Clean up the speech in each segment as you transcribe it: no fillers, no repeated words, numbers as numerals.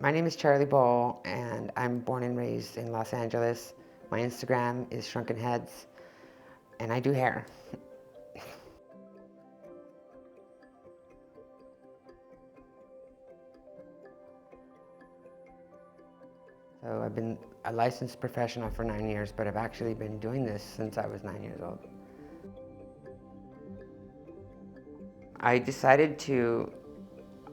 My name is Charli Boell, and I'm born and raised in Los Angeles. My Instagram is Shrunken Heads, and I do hair. So I've been a licensed professional for 9 years, but I've actually been doing this since I was 9 years old. I decided to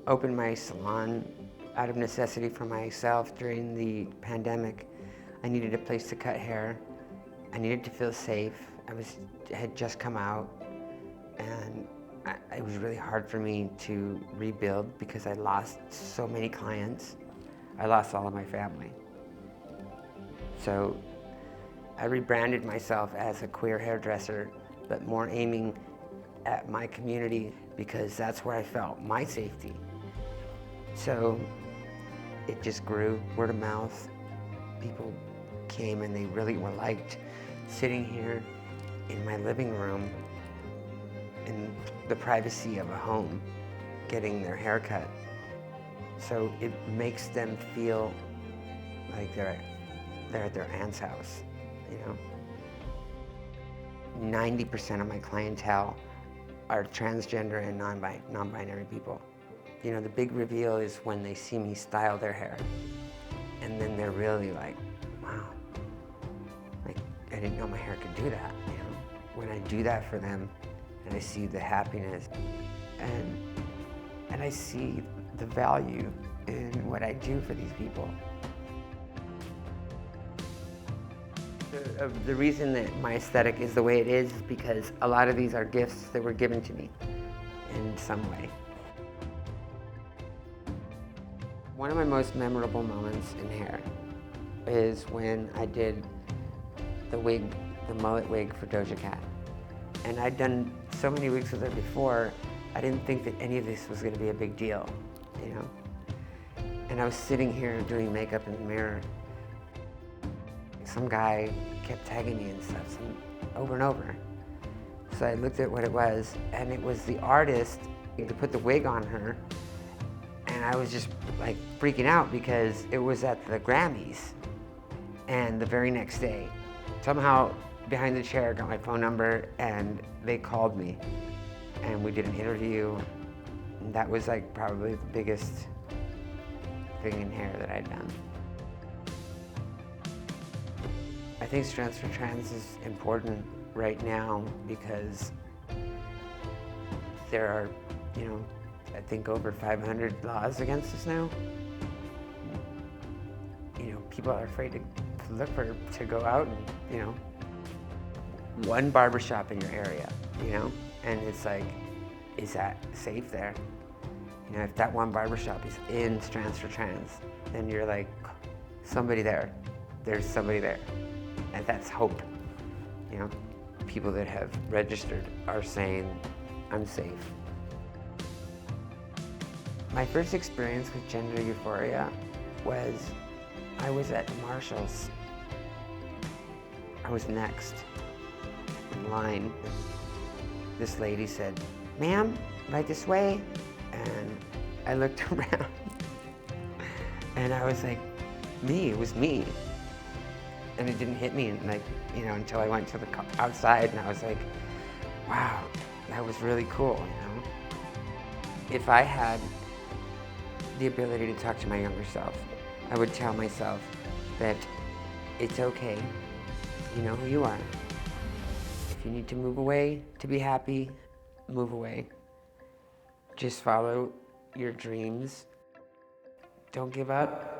open my salon out of necessity for myself during the pandemic. I needed a place to cut hair. I needed to feel safe. Had just come out, and it was really hard for me to rebuild because I lost so many clients. I lost all of my family. So I rebranded myself as a queer hairdresser, but more aiming at my community because that's where I felt my safety. So it just grew, word of mouth. People came and they really were liked sitting here in my living room in the privacy of a home, getting their hair cut. So it makes them feel like they're at their aunt's house, you know? 90% of my clientele are transgender and non-binary people. You know, the big reveal is when they see me style their hair. And then they're really like, wow, like, I didn't know my hair could do that, you know? When I do that for them, and I see the happiness, and I see the value in what I do for these people. The reason that my aesthetic is the way it is because a lot of these are gifts that were given to me in some way. One of my most memorable moments in hair is when I did the wig, the mullet wig for Doja Cat. And I'd done so many wigs with her before, I didn't think that any of this was gonna be a big deal, you know? And I was sitting here doing makeup in the mirror. Some guy kept tagging me and stuff over and over. So I looked at what it was, and it was the artist to put the wig on her. And I was just like freaking out because it was at the Grammys. And the very next day, somehow behind the chair got my phone number and they called me. And we did an interview. And that was like probably the biggest thing in hair that I'd done. I think Strands For Trans is important right now because there are, you know, I think over 500 laws against us now. You know, people are afraid to go out and, you know, one barbershop in your area, you know, and it's like, is that safe there? You know, if that one barbershop is in Strands For Trans, then you're like, somebody there, there's somebody there. And that's hope, you know? People that have registered are saying, I'm safe. My first experience with gender euphoria was, I was at Marshall's. I was next in line. This lady said, ma'am, right this way. And I looked around and I was like, me, it was me. And it didn't hit me, like, you know, until I went to the outside, and I was like, wow, that was really cool, you know? If I had the ability to talk to my younger self, I would tell myself that it's okay, you know who you are. If you need to move away to be happy, move away. Just follow your dreams. Don't give up.